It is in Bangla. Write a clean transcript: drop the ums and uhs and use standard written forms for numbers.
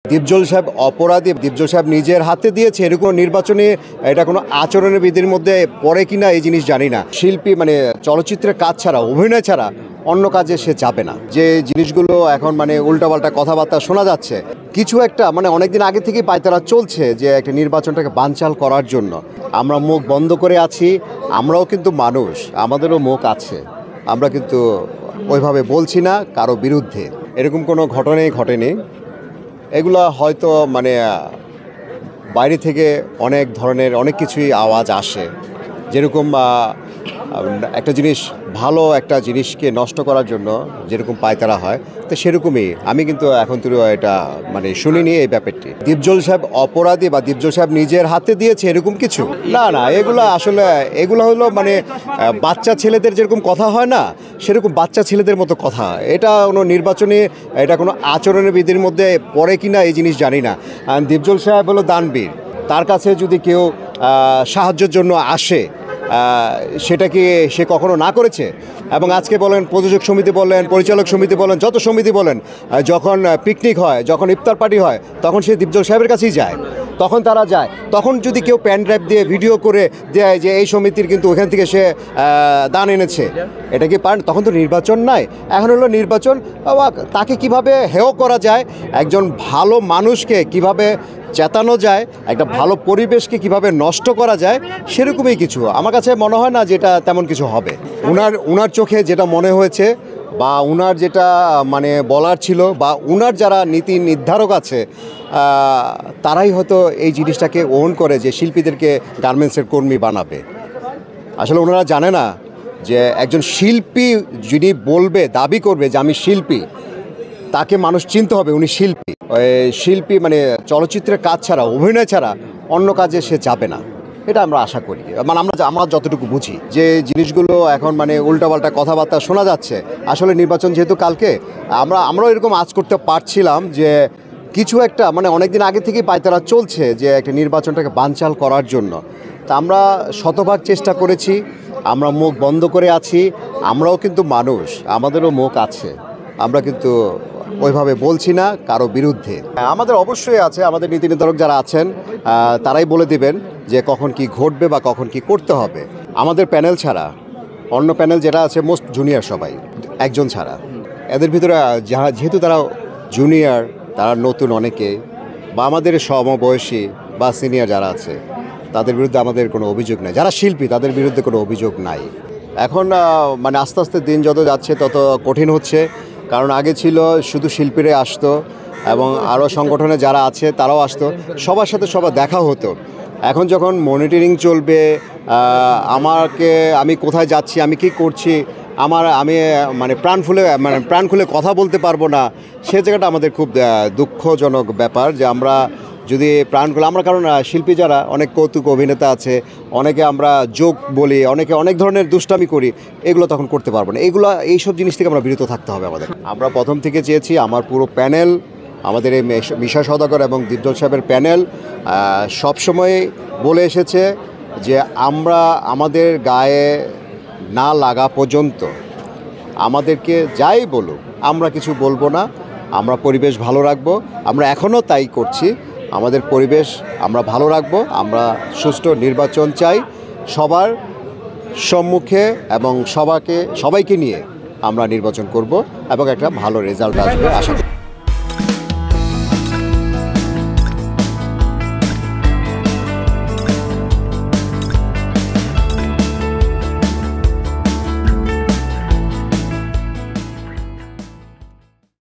দীপজল সাহেব অপরাধী, দীপজল সাহেব নিজের হাতে দিয়েছে, এরকম নির্বাচনে এটা কোনো আচরণের বিধির মধ্যে পড়ে কিনা এই জিনিস জানি না। শিল্পী চলচ্চিত্রের কাজ ছাড়া, অভিনয় ছাড়া অন্য কাজে সে যাবে না। যে জিনিসগুলো এখন উল্টাপাল্টা কথাবার্তা শোনা যাচ্ছে, কিছু একটা অনেকদিন আগে থেকেই পায়তারা চলছে যে একটা নির্বাচনটাকে বানচাল করার জন্য। আমরা মুখ বন্ধ করে আছি, আমরাও কিন্তু মানুষ, আমাদেরও মুখ আছে, আমরা কিন্তু ওইভাবে বলছি না কারো বিরুদ্ধে। এরকম কোনো ঘটনাই ঘটেনি। এগুলো হয়তো বাইরে থেকে অনেক ধরনের অনেক কিছুই আওয়াজ আসে, যেরকম একটা জিনিস, ভালো একটা জিনিসকে নষ্ট করার জন্য যেরকম পায়তারা হয়, তো সেরকমই আমি কিন্তু এখন তো এটা শুনিনি এই ব্যাপারটি। দীপজল সাহেব অপরাধী বা দীপজল সাহেব নিজের হাতে দিয়েছে এরকম কিছু না। এগুলো আসলে এগুলো হলো বাচ্চা ছেলেদের যেরকম কথা হয় না, সেরকম বাচ্চা ছেলেদের মতো কথা। এটা কোনো নির্বাচনে এটা কোনো আচরণের বিধির মধ্যে পড়ে কিনা এই জিনিস জানি না। দীপজল সাহেব হলো দানবীর, তার কাছে যদি কেউ সাহায্যের জন্য আসে, সেটা কি সে কখনো না করেছে? এবং আজকে বলেন প্রযোজক সমিতি বলেন, পরিচালক সমিতি বলেন, যত সমিতি বলেন, যখন পিকনিক হয়, যখন ইফতার পার্টি হয়, তখন সে দীপজল সাহেবের কাছেই যায়। তখন তারা যায়, তখন যদি কেউ প্যান ড্রাইভ দিয়ে ভিডিও করে দেয় যে এই সমিতির কিন্তু ওখান থেকে সে দান এনেছে, এটা কি পান? তখন তো নির্বাচন নাই। এখন হলো নির্বাচন। তাকে কিভাবে হেয় করা যায়, একজন ভালো মানুষকে কিভাবে চেতানো যায়, একটা ভালো পরিবেশকে কিভাবে নষ্ট করা যায়, সেরকমই কিছু। আমার কাছে মনে হয় না যেটা তেমন কিছু হবে। উনার চোখে যেটা মনে হয়েছে বা উনার যেটা বলার ছিল, বা উনার যারা নীতি নির্ধারক আছে, তারাই হয়তো এই জিনিসটাকে ওন করে যে শিল্পীদেরকে গার্মেন্টসের কর্মী বানাবে। আসলে ওনারা জানে না যে একজন শিল্পী যিনি বলবে, দাবি করবে যে আমি শিল্পী, তাকে মানুষ চিনতে হবে উনি শিল্পী। শিল্পী চলচ্চিত্রের কাজ ছাড়া, অভিনয় ছাড়া অন্য কাজে সে যাবে না, এটা আমরা আশা করি। আমরা যতটুকু বুঝি যে জিনিসগুলো এখন উল্টাপাল্টা কথাবার্তা শোনা যাচ্ছে, আসলে নির্বাচন যেহেতু কালকে, আমরাও এরকম আজ করতে পারছিলাম যে কিছু একটা অনেকদিন আগে থেকেই পায়তারা চলছে যে একটা নির্বাচনটাকে বানচাল করার জন্য। তা আমরা শতভাগ চেষ্টা করেছি, আমরা মুখ বন্ধ করে আছি, আমরাও কিন্তু মানুষ, আমাদেরও মুখ আছে, আমরা কিন্তু ওইভাবে বলছি না কারো বিরুদ্ধে। আমাদের অবশ্যই আছে, আমাদের নীতি নির্ধারক যারা আছেন তারাই বলে দিবেন যে কখন কি ঘটবে বা কখন কি করতে হবে। আমাদের প্যানেল ছাড়া অন্য প্যানেল যেটা আছে মোস্ট জুনিয়র সবাই, একজন ছাড়া। এদের ভিতরে যেহেতু তারা জুনিয়র, তারা নতুন অনেকে, বা আমাদের সমবয়সী বা সিনিয়র যারা আছে, তাদের বিরুদ্ধে আমাদের কোনো অভিযোগ নাই। যারা শিল্পী তাদের বিরুদ্ধে কোনো অভিযোগ নাই। এখন আস্তে আস্তে দিন যত যাচ্ছে তত কঠিন হচ্ছে, কারণ আগে ছিল শুধু শিল্পীরাই আসতো এবং আরও সংগঠনে যারা আছে তারাও আসতো, সবার সাথে সবার দেখা হতো। এখন যখন মনিটরিং চলবে, আমি কোথায় যাচ্ছি, আমি কি করছি, আমি প্রাণ খুলে কথা বলতে পারবো না, সে জায়গাটা আমাদের খুব দুঃখজনক ব্যাপার। যে আমরা যদি প্রাণ খুলে, কারণ শিল্পী যারা অনেক কৌতুক অভিনেতা আছে, অনেকে আমরা জোক বলি, অনেকে অনেক ধরনের দুষ্টামি করি, এগুলো তখন করতে পারবো না। এইসব জিনিস থেকে আমরা বিরত থাকতে হবে আমাদের। আমরা প্রথম থেকে চেয়েছি আমার পুরো প্যানেল, আমাদের এই মিশা সওদাগর এবং দীপজল সাহেবের প্যানেল সবসময় বলে এসেছে যে আমরা আমাদের গায়ে না লাগা পর্যন্ত আমাদেরকে যাই বলুক আমরা কিছু বলবো না, আমরা পরিবেশ ভালো রাখবো। আমরা এখনও তাই করছি, আমাদের পরিবেশ আমরা ভালো রাখবো। আমরা সুষ্ঠু নির্বাচন চাই সবার সম্মুখে, এবং সবাইকে নিয়ে আমরা নির্বাচন করব এবং একটা ভালো রেজাল্ট আসবে আশা করি।